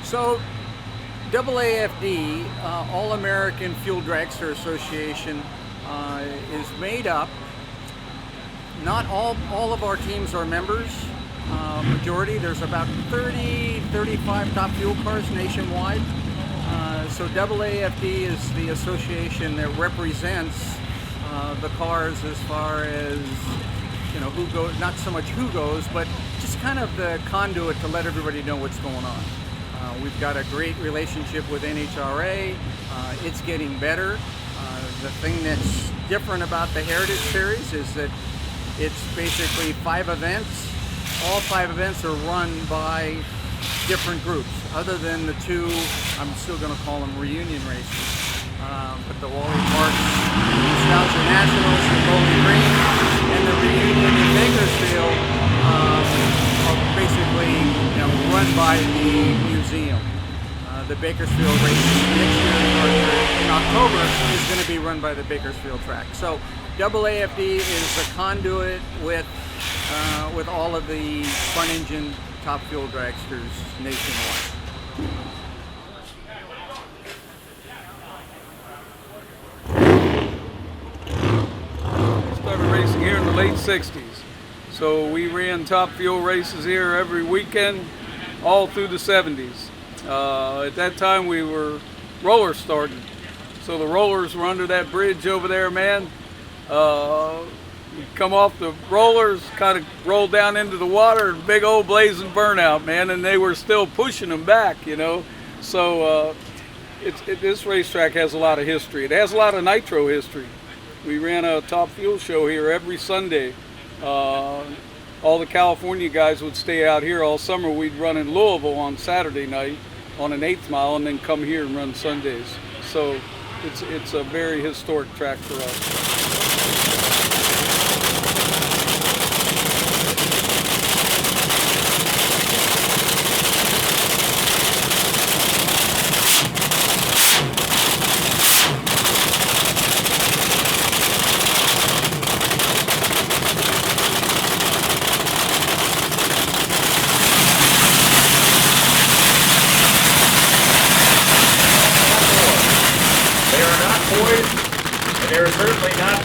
So, AAFD, All-American Fuel Dragster Association, is made up. Not all of our teams are members. Majority, there's about 35 top fuel cars nationwide. So AAFD is the association that represents the cars as far as, you know, who goes, not so much who goes, but just kind of the conduit to let everybody know what's going on. We've got a great relationship with NHRA. It's getting better. The thing that's different about the Heritage Series is that it's basically 5 events. All 5 events are run by different groups, other than the 2, I'm still going to call them reunion races. But the Wally Parks Nostalgia Nationals, the Bowling Green, and the reunion in Bakersfield are basically, you know, run by the museum. The Bakersfield race next year in October is going to be run by the Bakersfield track. So AAFD is a conduit with all of the front engine top fuel dragsters nationwide. Started racing here in the late 60s. So we ran top fuel races here every weekend all through the 70s. At that time we were roller starting. So the rollers were under that bridge over there, man. Come off the rollers, kind of rolled down into the water, big old blazing burnout, man, and they were still pushing them back, you know. So this racetrack has a lot of history. It has a lot of nitro history. We ran a top fuel show here every Sunday. All the California guys would stay out here all summer. We'd run in Louisville on Saturday night on an 1/8 mile and then come here and run Sundays. So it's a very historic track for us. They're certainly not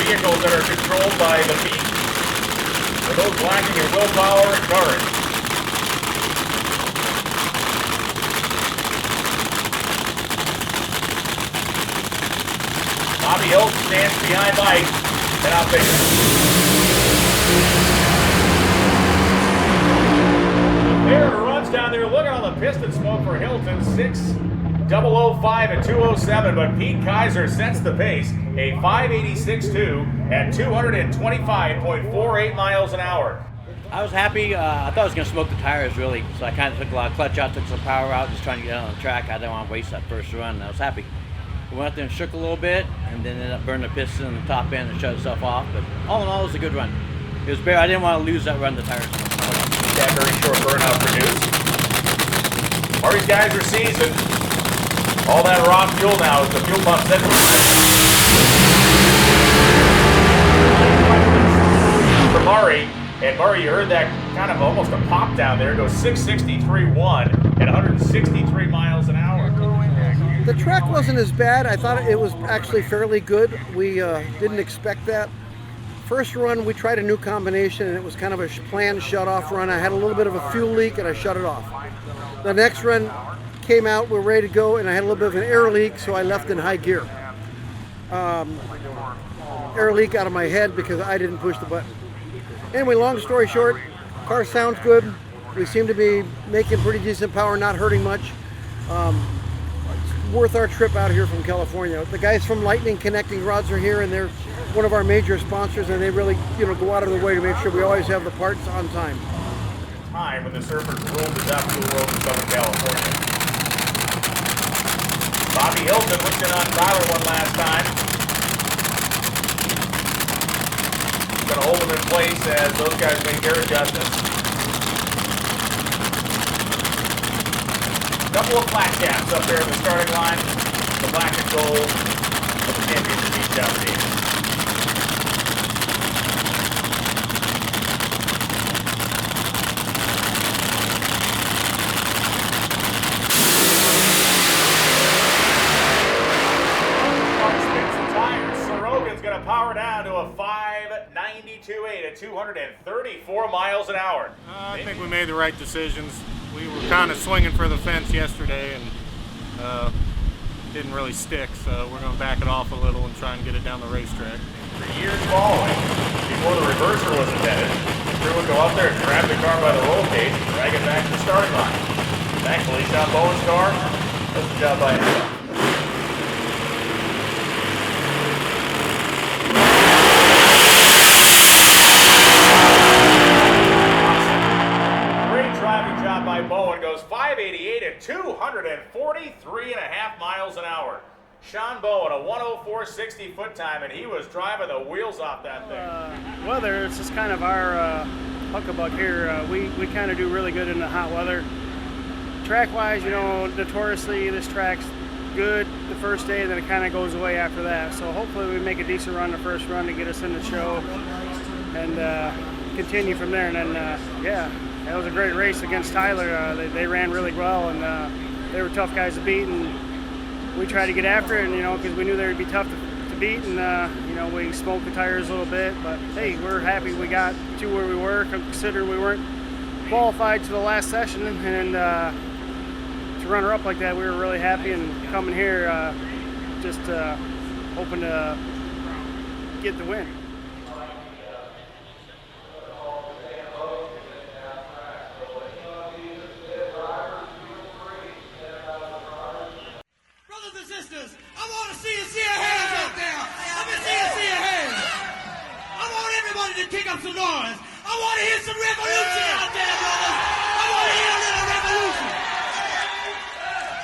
vehicles that are controlled by the feet, or those lacking in willpower and courage. Bobby Hilt stands behind Mike, and I'll pick it. There runs down there, looking on the piston smoke for Hilton, 6:005 and 2:07, but Pete Kaiser sets the pace, a 5:86.2 at 225.48 miles an hour. I was happy. I thought I was going to smoke the tires, really, so I kind of took a lot of clutch out, took some power out, just trying to get out on the track. I didn't want to waste that first run. I was happy. We went out there and shook a little bit, and then ended up burning the piston on the top end and shut itself off. But all in all, it was a good run. It was better. I didn't want to lose that run, the tires. That very short burnout produced. All these guys are seasoned. All that raw fuel now is the fuel pump set. For Murray, and Murray, you heard that kind of almost a pop down there. It goes 663.1 at 163 miles an hour. The track wasn't as bad. I thought it was actually fairly good. We didn't expect that. First run, we tried a new combination, and it was kind of a planned shut-off run. I had a little bit of a fuel leak, and I shut it off. The next run came out, we're ready to go, and I had a little bit of an air leak, so I left in high gear. Air leak out of my head because I didn't push the button. Anyway, long story short, car sounds good. We seem to be making pretty decent power, not hurting much. It's worth our trip out here from California. The guys from Lightning Connecting Rods are here, and they're one of our major sponsors, and they really, go out of their way to make sure we always have the parts on time. Time when the surfers ruled the top fuel world in Southern California. Bobby Hilton looked in on Tyler one last time. Going to hold him in place as those guys make their adjustments. Couple of flat caps up there at the starting line. The black and gold of the championship beach out team. power down to a 592.8 at 234 miles an hour. I think we made the right decisions. We were kind of swinging for the fence yesterday and didn't really stick, so we're going to back it off a little and try and get it down the racetrack. For years following, before the reverser was invented, the crew would go out there and grab the car by the roll cage and drag it back to the starting line. Thankfully, Sean Bowen's car does the job by himself. Great driving job by Bowen. Goes 588 at 243.5 miles an hour. Sean Bowen, a 104.60 foot time, and he was driving the wheels off that thing. Weather, it's just kind of our hucklebuck here. We kind of do really good in the hot weather. Track-wise, you know, notoriously this track's good the first day, and then it kind of goes away after that. So hopefully we make a decent run the first run to get us in the show and continue from there. And then, yeah, that was a great race against Tyler. They ran really well, and they were tough guys to beat. And we tried to get after it, and, you know, because we knew they would be tough to beat, and you know, we smoked the tires a little bit. But hey, we're happy we got to where we were, considering we weren't qualified to the last session, and to run her up like that, we were really happy. And coming here, just hoping to get the win. Sisters, I want to see your hands out there. Let me see your hands. I want everybody to kick up some noise. I want to hear some revolution out there, brothers. I want to hear a little revolution.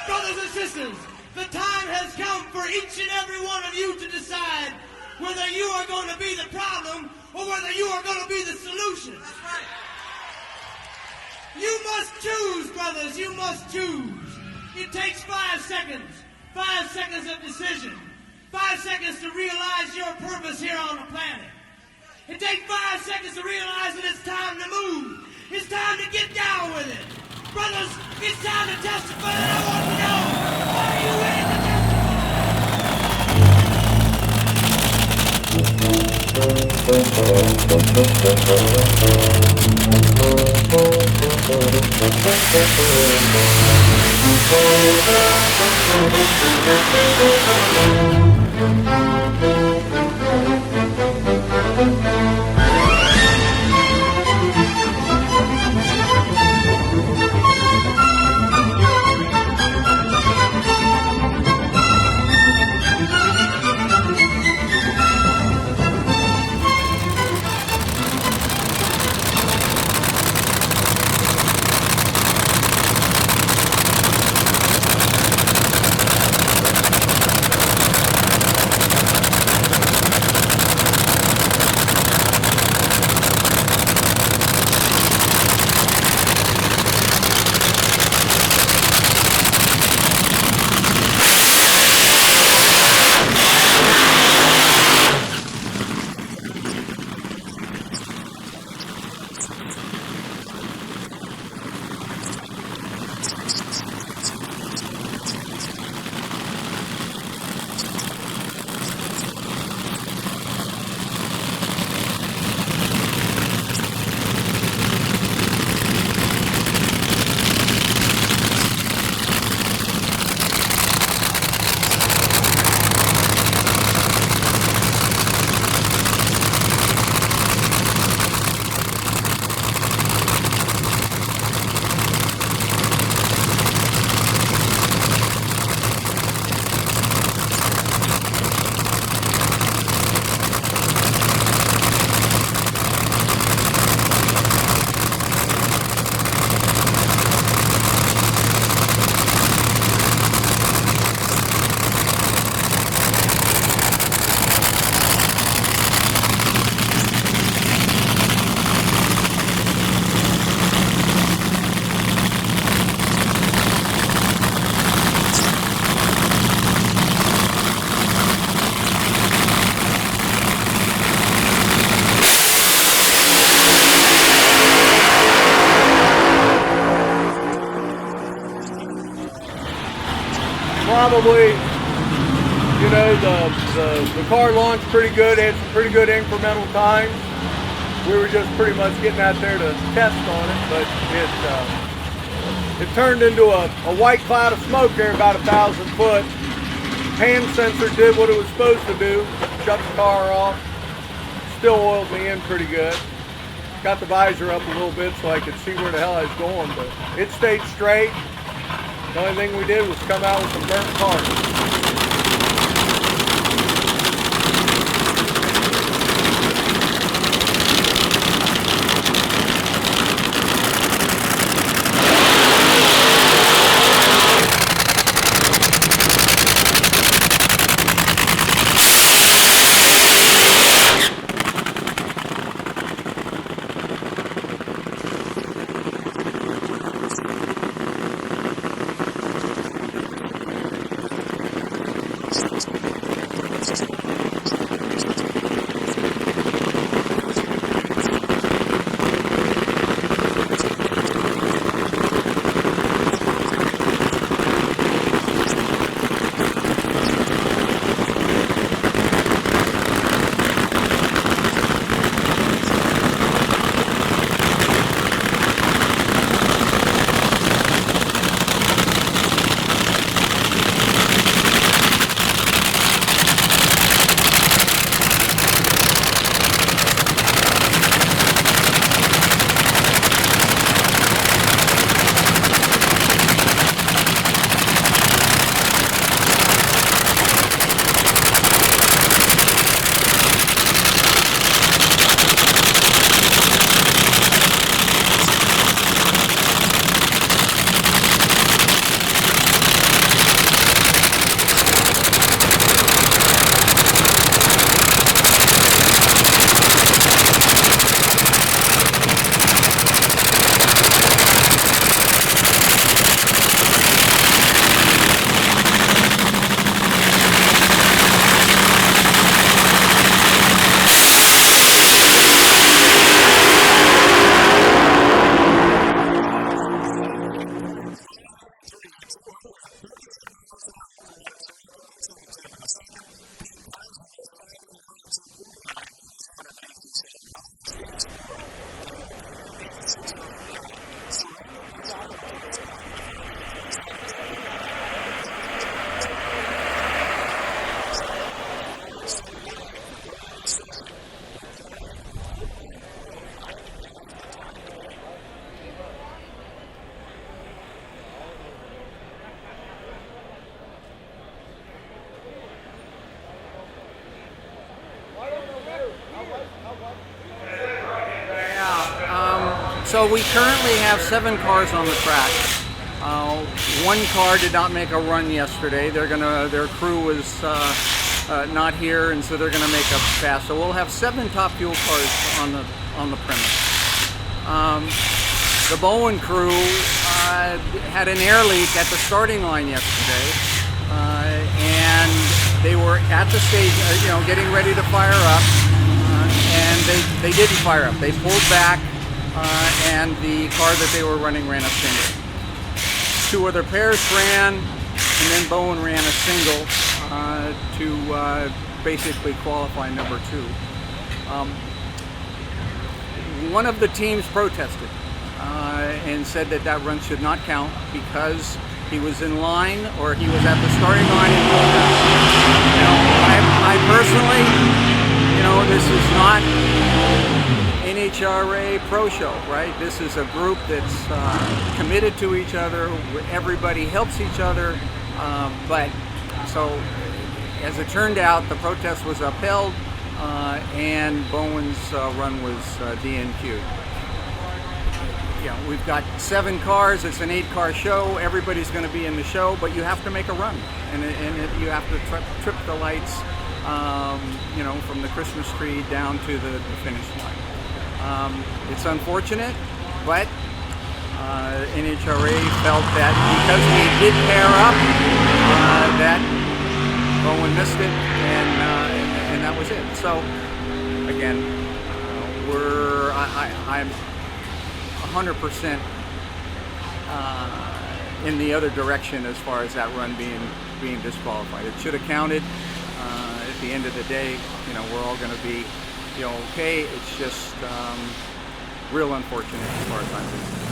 Brothers and sisters, the time has come for each and every one of you to decide whether you are going to be the problem or whether you are going to be the solution. That's right. You must choose, brothers. You must choose. It takes 5 seconds. 5 seconds of decision. 5 seconds to realize your purpose here on the planet. It takes 5 seconds to realize that it's time to move. It's time to get down with it. Brothers, it's time to testify, and I want to know, are you ready to Probably You know, the car launched pretty good, had some pretty good incremental times. We were just pretty much getting out there to test on it, but it turned into a white cloud of smoke there about 1,000 foot. Hand sensor did what it was supposed to do, shut the car off, still oiled me in pretty good. Got the visor up a little bit so I could see where the hell I was going, but it stayed straight. The only thing we did was come out with some burnt parts. So we currently have 7 cars on the track. One car did not make a run yesterday. Their crew was not here, and so they're gonna make up fast. So we'll have 7 Top Fuel cars on the premise. The Bowen crew had an air leak at the starting line yesterday, and they were at the stage, getting ready to fire up, and they didn't fire up. They pulled back, and the car that they were running ran a single. 2 other pairs ran, and then Bowen ran a single to basically qualify number 2. One of the teams protested and said that run should not count because he was in line, or he was at the starting line and pulled out. I personally, this is not NHRA Pro Show, right? This is a group that's committed to each other. Everybody helps each other. But so, as it turned out, the protest was upheld, and Bowen's run was DNQ'd. We've got 7 cars. It's an 8-car show. Everybody's going to be in the show, but you have to make a run, and you have to trip the lights, from the Christmas tree down to the finish line. It's unfortunate, but NHRA felt that because we did pair up, that Bowen missed it, and that was it. So again, I'm 100% in the other direction as far as that run being disqualified. It should have counted. At the end of the day, we're all going to be, okay. It's just real unfortunate as far as I'm concerned.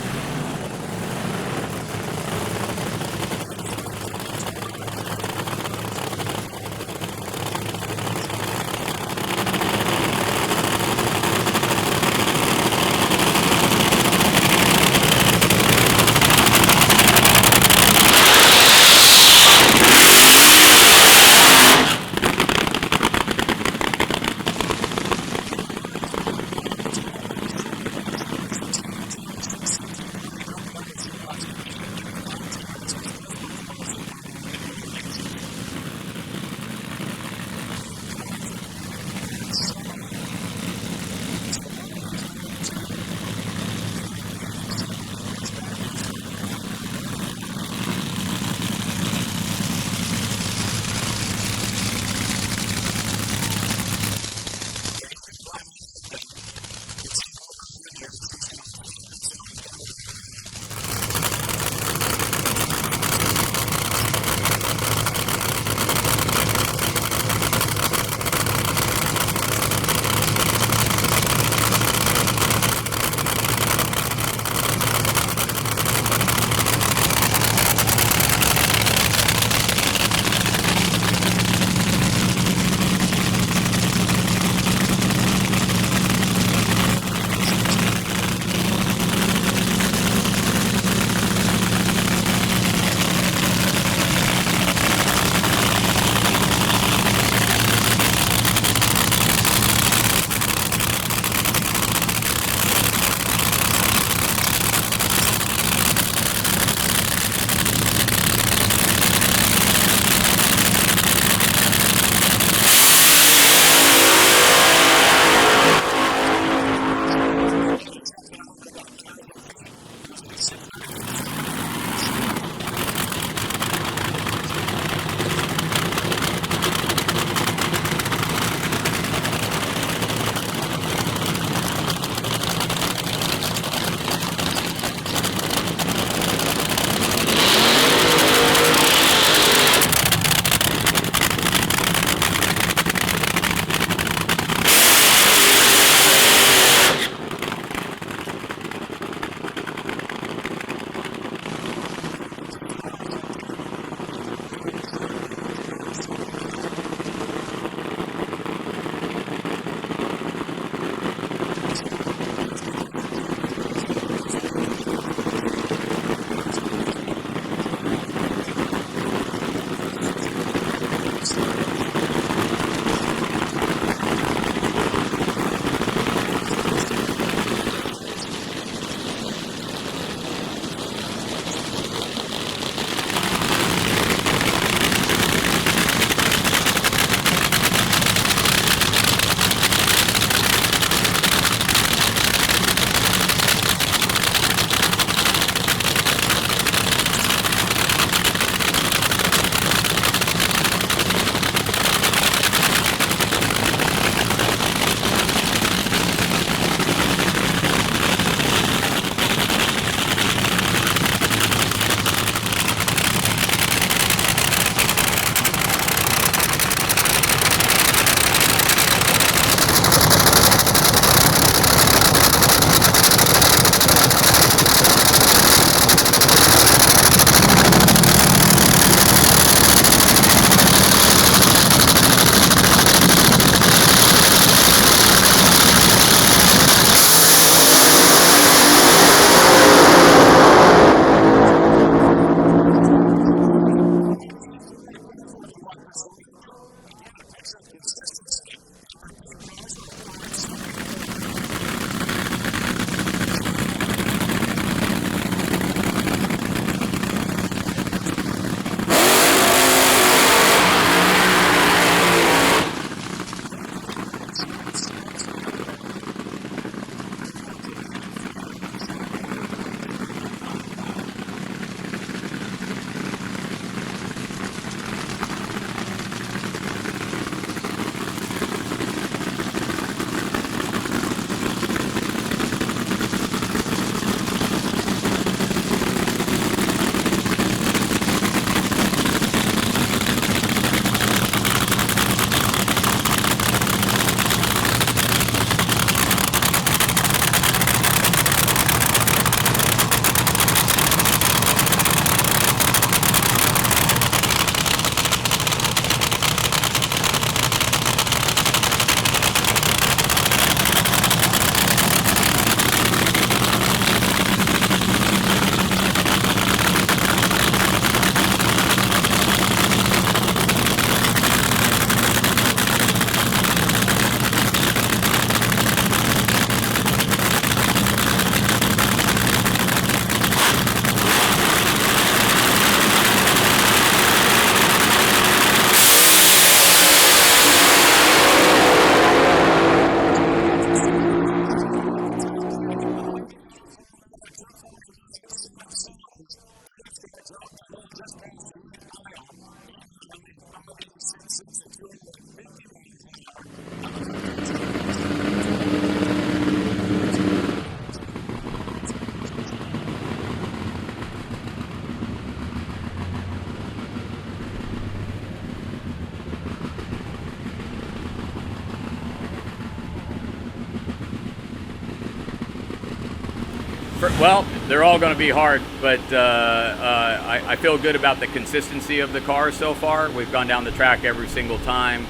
Well, they're all going to be hard, but I feel good about the consistency of the car so far. We've gone down the track every single time,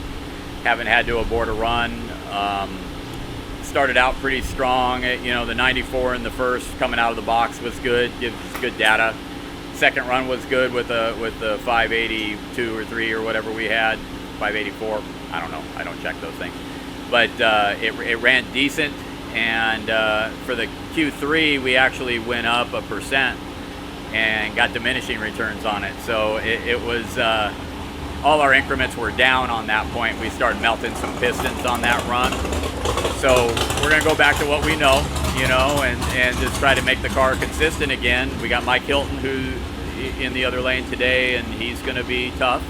haven't had to abort a run. Started out pretty strong. The 94 in the first coming out of the box was good, gives good data. Second run was good with the 582 or 3 or whatever we had, 584. I don't know. I don't check those things, but it ran decent. And for the Q3, we actually went up 1% and got diminishing returns on it. So it was all our increments were down on that point. We started melting some pistons on that run. So we're gonna go back to what we know, and just try to make the car consistent again. We got Mike Hilton who in the other lane today, and he's gonna be tough.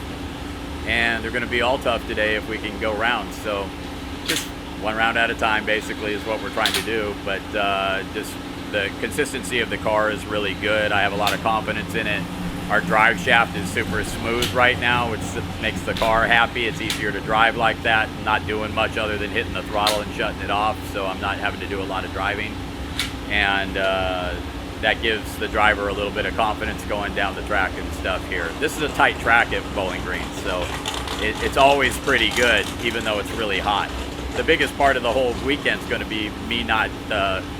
And they're gonna be all tough today if we can go rounds. So just one round at a time basically is what we're trying to do. But just the consistency of the car is really good. I have a lot of confidence in it. Our drive shaft is super smooth right now, which makes the car happy. It's easier to drive like that, not doing much other than hitting the throttle and shutting it off, so I'm not having to do a lot of driving. And that gives the driver a little bit of confidence going down the track and stuff here. This is a tight track at Bowling Green, so it's always pretty good, even though it's really hot. The biggest part of the whole weekend is going to be me not,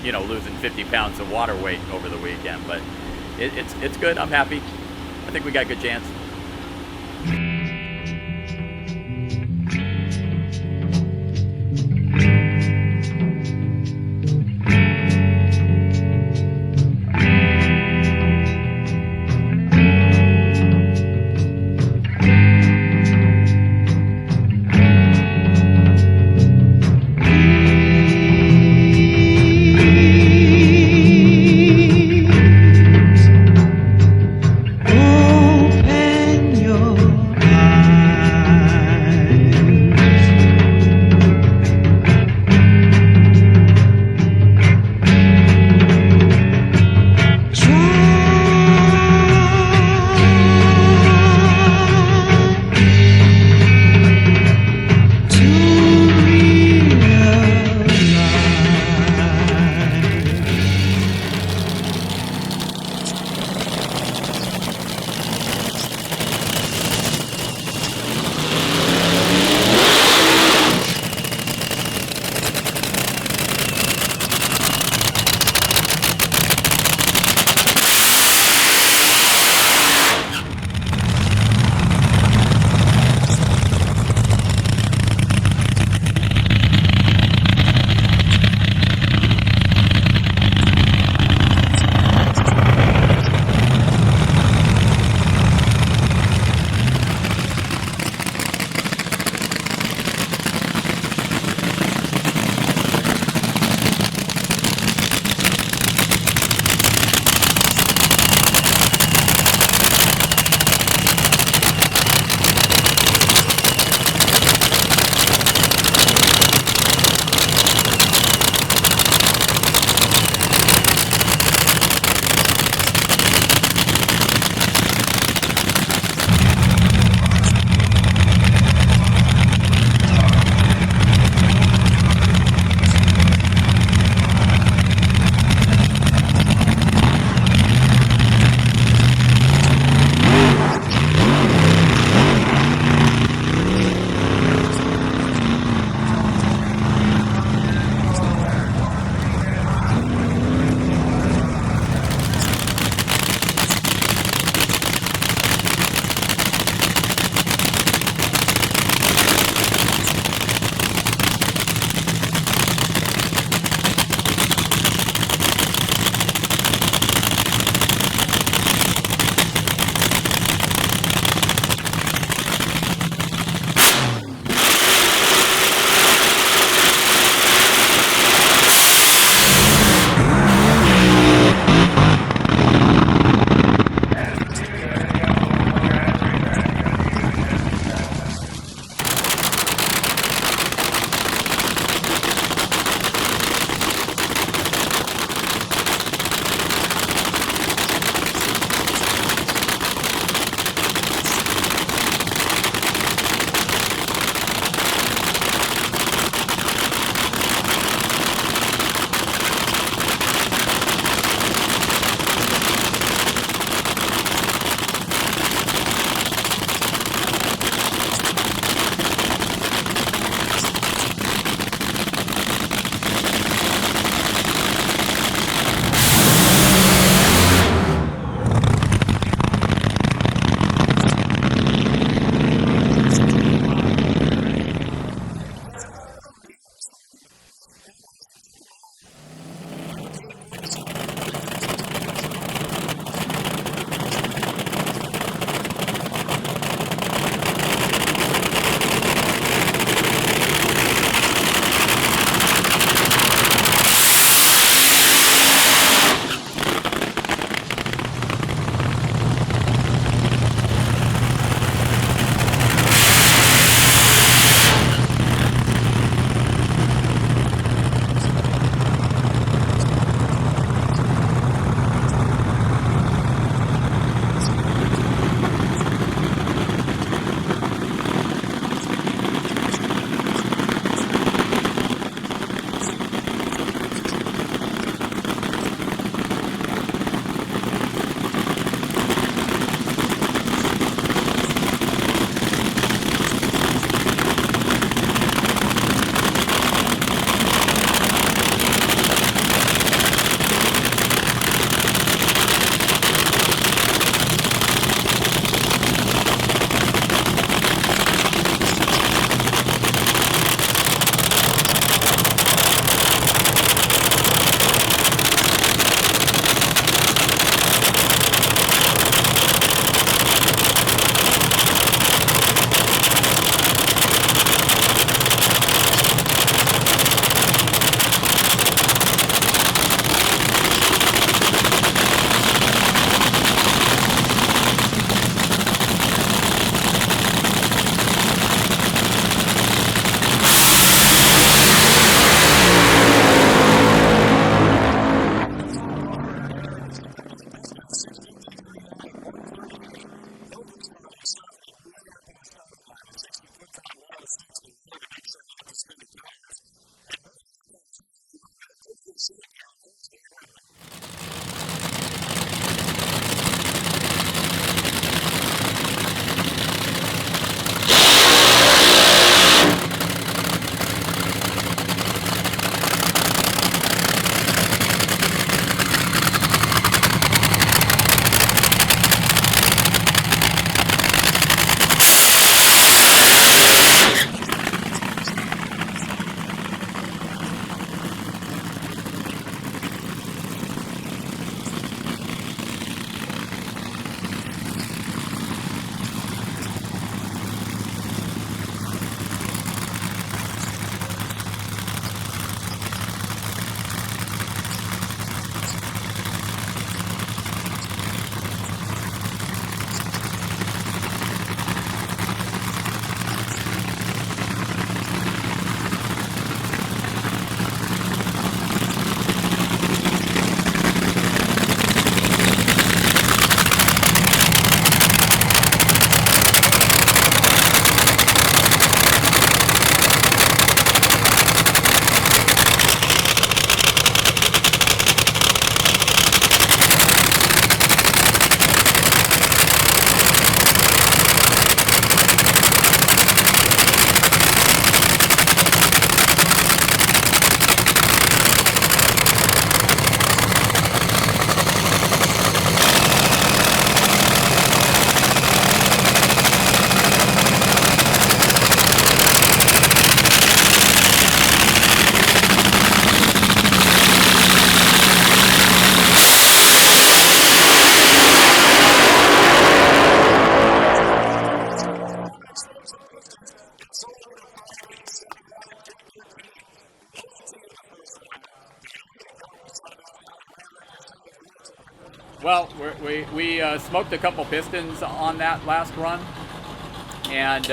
losing 50 pounds of water weight over the weekend, but it's good. I'm happy. I think we got a good chance. Open Well, we smoked a couple pistons on that last run, and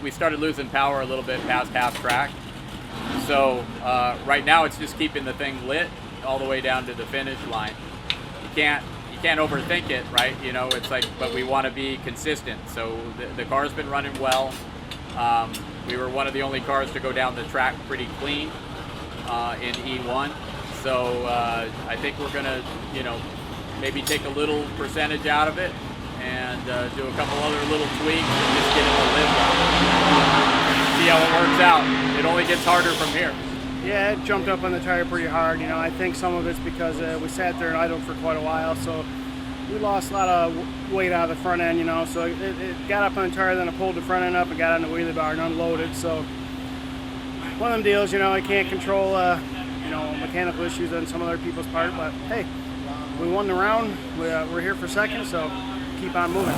we started losing power a little bit past half track. So right now it's just keeping the thing lit all the way down to the finish line. You can't overthink it, right? You know, it's like, but we want to be consistent. So the car's been running well. We were one of the only cars to go down the track pretty clean in E1. So I think we're gonna, you know, maybe take a little percentage out of it and do a couple other little tweaks and just get it to live well. See how it works out. It only gets harder from here. Yeah, it jumped up on the tire pretty hard. You know, I think some of it's because we sat there and idled for quite a while, so we lost a lot of weight out of the front end, you know, so it got up on the tire, then it pulled the front end up and got on the wheelie bar and unloaded. So one of them deals, you know, I can't control, you know, mechanical issues on some other people's part, but hey, we won the round. We're here for second, so keep on moving.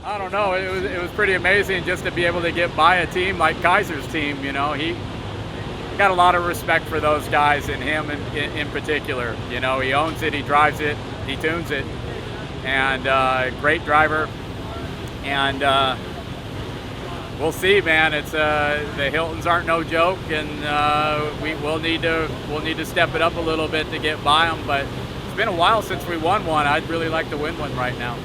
I don't know. It was pretty amazing just to be able to get by a team like Kaiser's team. You know, he got a lot of respect for those guys and him in particular. You know, he owns it, he drives it, he tunes it, and great driver. And we'll see, man. It's the Hiltons aren't no joke, and we'll need to step it up a little bit to get by them. But it's been a while since we won one. I'd really like to win one right now.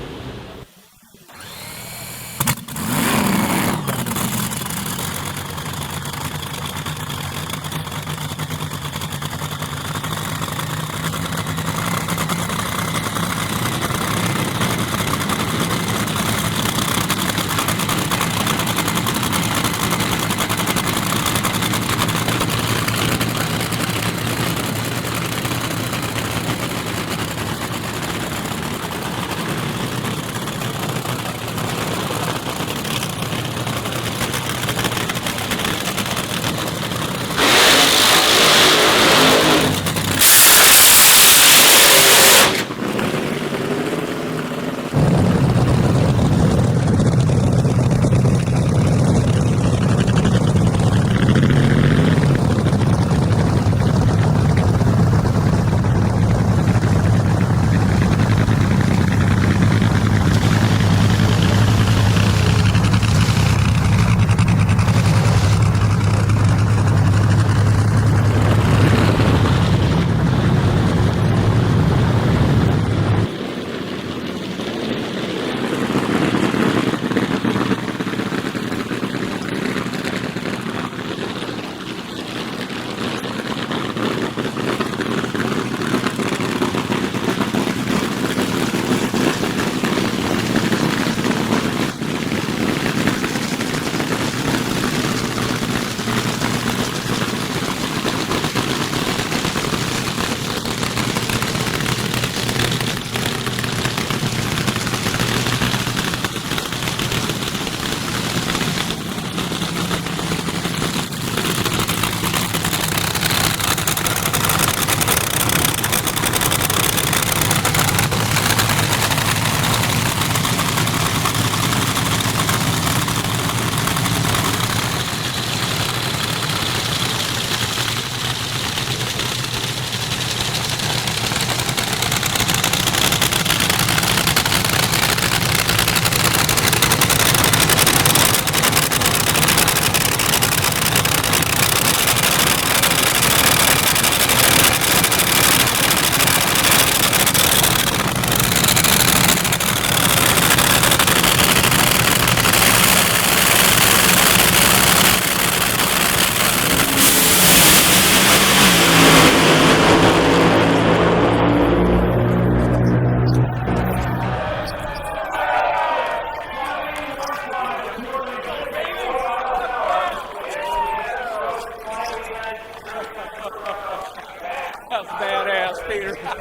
That's badass, Peter. Fucking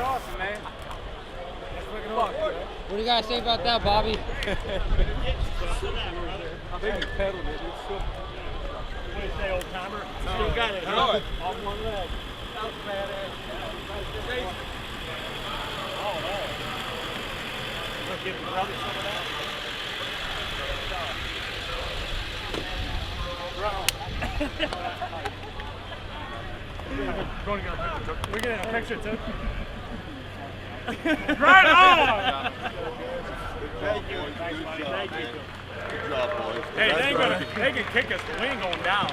awesome, man. That's fucking awesome. What do you guys say about that, Bobby? I think he pedaled it. It's still... What do you say, old timer? Still got it. Off one leg. That was badass. Oh, no. You want to give your brother some of that? We're getting a picture too. Right on! Thank you. Thank you. Good job, boys. Hey, they can kick us, but we ain't going down.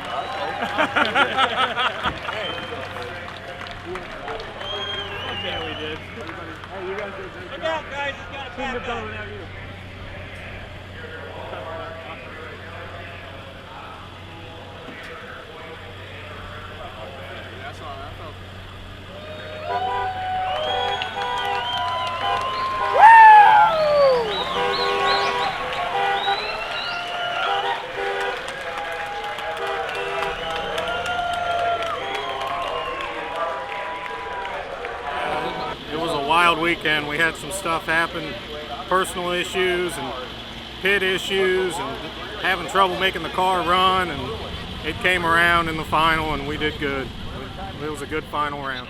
Okay, we did. Hey, you guys did. Look out, guys! It's got a couldn't have done without you. It was a wild weekend. We had some stuff happen, personal issues and pit issues and having trouble making the car run, and it came around in the final and we did good. It was a good final round.